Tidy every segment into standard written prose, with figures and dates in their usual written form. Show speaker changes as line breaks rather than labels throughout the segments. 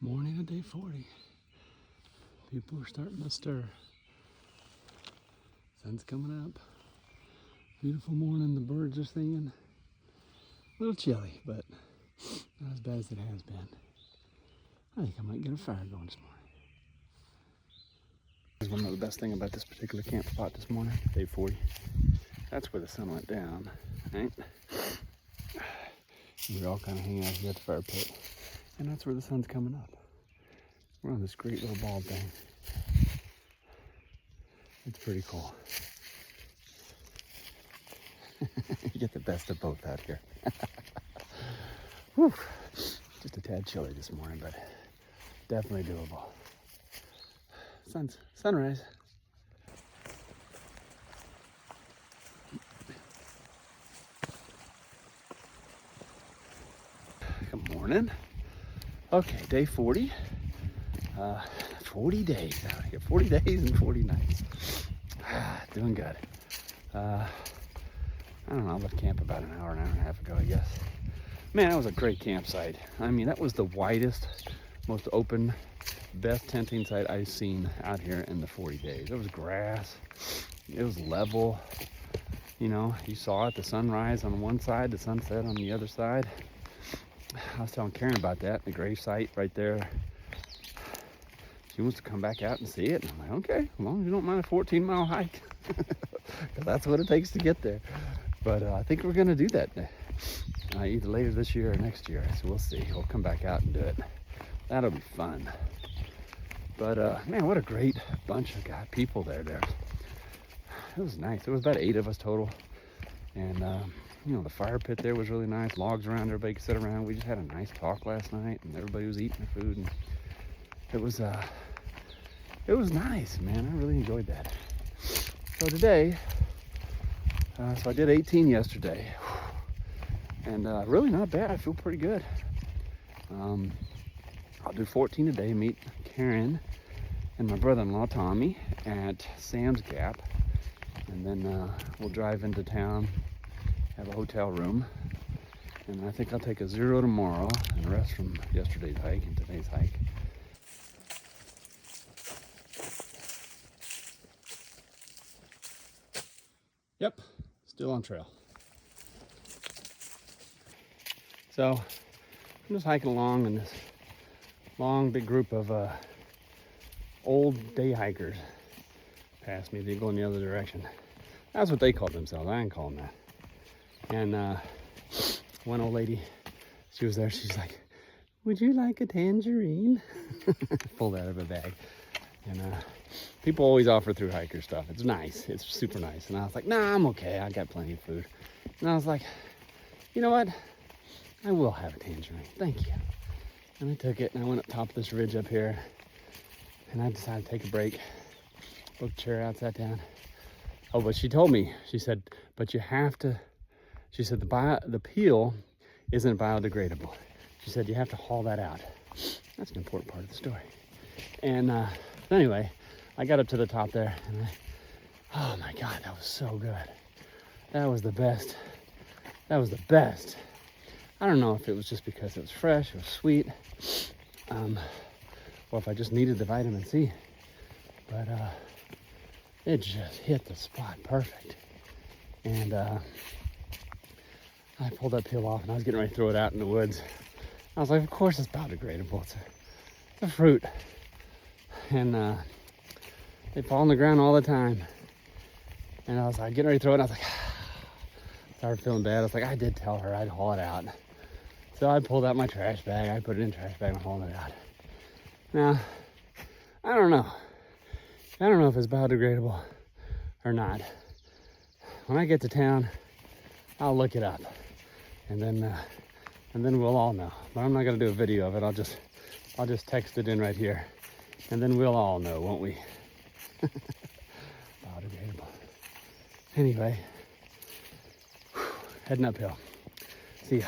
Morning of day 40. People are starting to stir. Sun's coming up. Beautiful morning, the birds are singing. A little chilly, but not as bad as it has been. I think I might get a fire going this morning. This is one of the best things about this particular camp spot this morning, day 40. That's where the sun went down, right? We're all kind of hanging out here at the fire pit. And that's where the sun's coming up. We're on this great little ball thing. It's pretty cool. You get the best of both out here. Whew. Just a tad chilly this morning, but definitely doable. Sunrise. Good morning. Okay, day 40. 40 days out here. 40 days and 40 nights. Doing good. I don't know, I left camp about an hour and a half ago, I guess. Man, that was a great campsite. I mean, that was the widest, most open, best tenting site I've seen out here in the 40 days. It was grass. It was level. You know, you saw it, the sunrise on one side, the sunset on the other side. I was telling Karen about that, the grave site right there. She wants to come back out and see it. And I'm like, okay, as long as you don't mind a 14-mile hike. Because that's what it takes to get there. But I think we're going to do that either later this year or next year. So we'll see. We'll come back out and do it. That'll be fun. But man, what a great bunch of people there. It was nice. There was about 8 of us total. And, you know, the fire pit there was really nice. Logs around, everybody could sit around. We just had a nice talk last night. And everybody was eating their food. And it was nice, man. I really enjoyed that. So today, so I did 18 yesterday, and really not bad. I feel pretty good. I'll do 14 today, meet Karen and my brother-in-law Tommy at Sam's Gap, and then we'll drive into town, have a hotel room, and I think I'll take a 0 tomorrow and rest from yesterday's hike and today's hike. Yep, still on trail. So I'm just hiking along in this long, big group of old day hikers passed me. They go in the other direction. That's what they call themselves. I ain't calling that. And one old lady, she was there. She's like, "Would you like a tangerine?" Pulled out of a bag. And people always offer through hiker stuff. It's nice. It's super nice. And I was like, nah, I'm okay. I got plenty of food. And I was like, you know what? I will have a tangerine. Thank you. And I took it and I went up top of this ridge up here. And I decided to take a break. Booked a chair out, sat down. Oh, but she told me, she said, but you have to, she said the peel isn't biodegradable. She said you have to haul that out. That's an important part of the story. And anyway, I got up to the top there and oh my God, that was so good. That was the best. That was the best. I don't know if it was just because it was fresh, it was sweet, or if I just needed the vitamin C, but it just hit the spot perfect. And I pulled that peel off and I was getting ready to throw it out in the woods. I was like, of course it's biodegradable. It's a fruit. And they fall on the ground all the time. And I was like, getting ready to throw it, and I was like, started feeling bad. I was like, I did tell her I'd haul it out. So I pulled out my trash bag, I put it in the trash bag and hauling it out. Now, I don't know. I don't know if it's biodegradable or not. When I get to town, I'll look it up. And then we'll all know. But I'm not gonna do a video of it. I'll just text it in right here. And then we'll all know, won't we? Biodegradable. Anyway, heading uphill. See ya.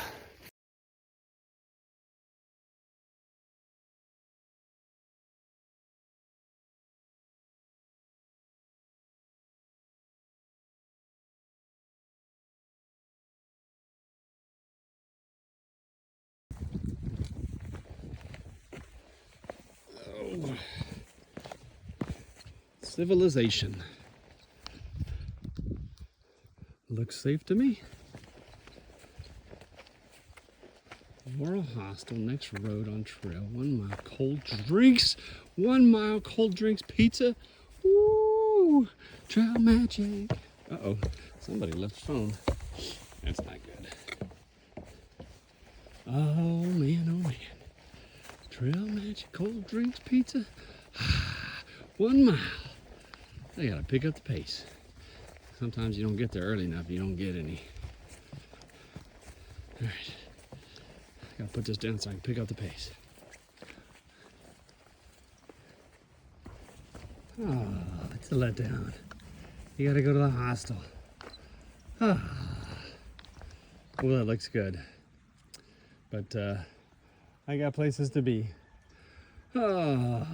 Civilization. Looks safe to me. Laurel Hostel, next road on trail. 1 mile cold drinks. 1 mile cold drinks pizza. Woo! Trail magic. Uh-oh, somebody left phone. That's not good. Oh man, oh man. Trail magic, cold drinks, pizza. 1 mile. I gotta pick up the pace. Sometimes you don't get there early enough, you don't get any. All right. Gotta put this down so I can pick up the pace. Oh, it's a letdown. You gotta go to the hostel. Oh, well, that looks good. But I got places to be. Oh,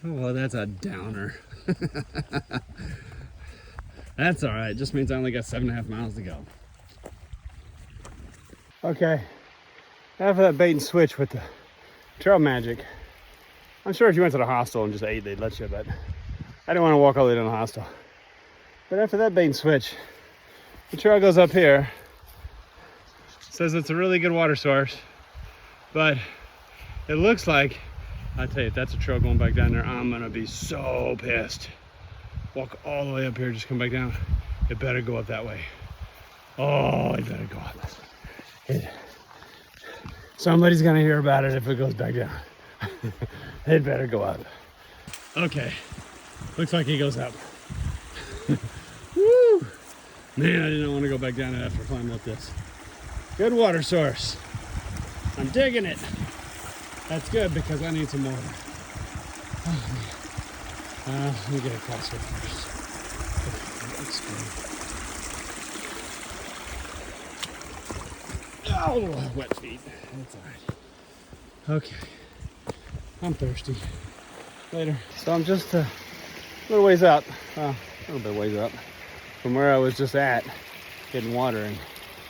well, that's a downer. That's all right. Just means I only got 7.5 miles to go. Okay. After that bait and switch with the trail magic, I'm sure if you went to the hostel and just ate, they'd let you, but I didn't want to walk all the way to the hostel. But after that bait and switch, the trail goes up here. It says it's a really good water source, but it looks like, I tell you, if that's a trail going back down there, I'm gonna be so pissed. Walk all the way up here, just come back down. It better go up that way. Oh, it better go up. Somebody's gonna hear about it if it goes back down. It better go up. Okay, looks like he goes up. Woo! Man, I didn't want to go back down after climbing up this. Good water source. I'm digging it. That's good because I need some water. Oh man. Let me get across here first. Oh, wet feet. That's all right. Okay. I'm thirsty. Later. So I'm just a little ways up, a little bit ways up from where I was just at, getting water. And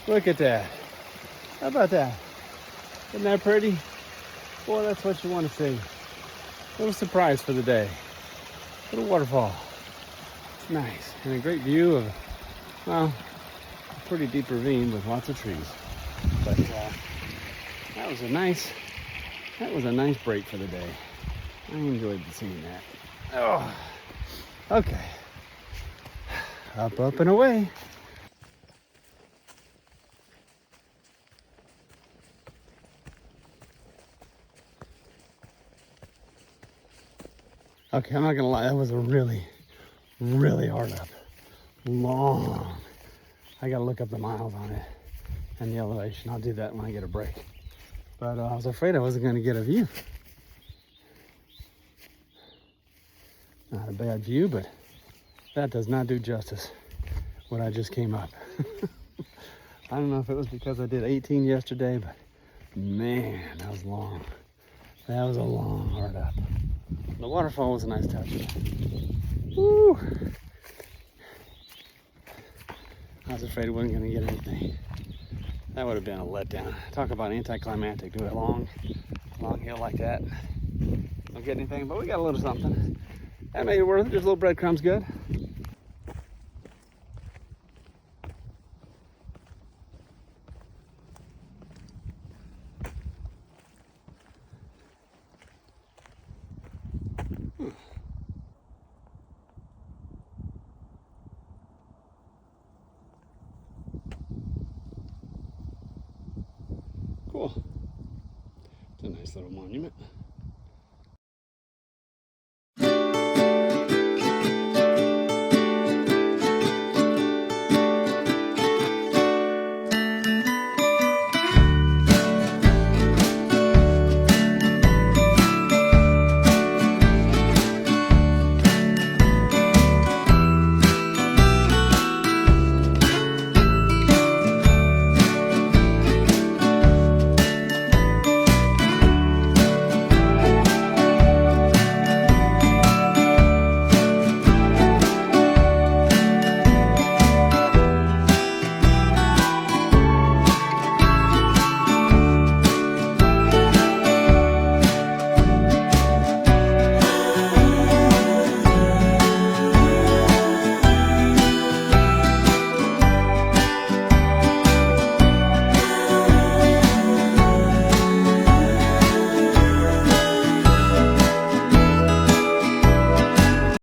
look at that. How about that? Isn't that pretty? Boy, that's what you want to see. Little surprise for the day. Little waterfall. It's nice. And a great view of, well, a pretty deep ravine with lots of trees. But that was a nice break for the day. I enjoyed seeing that. Oh, okay. Up, up, and away. Okay, I'm not gonna lie, that was a really, really hard up. Long. I gotta look up the miles on it and the elevation. I'll do that when I get a break. But I was afraid I wasn't gonna get a view. Not a bad view, but that does not do justice what I just came up. I don't know if it was because I did 18 yesterday, but man, that was long. That was a long, hard up. The waterfall was a nice touch. Woo! I was afraid I wasn't going to get anything. That would have been a letdown. Talk about anticlimactic. Do a long hill like that. Don't get anything, but we got a little something. That made it worth it. Just a little breadcrumbs good. Cool. It's a nice little monument.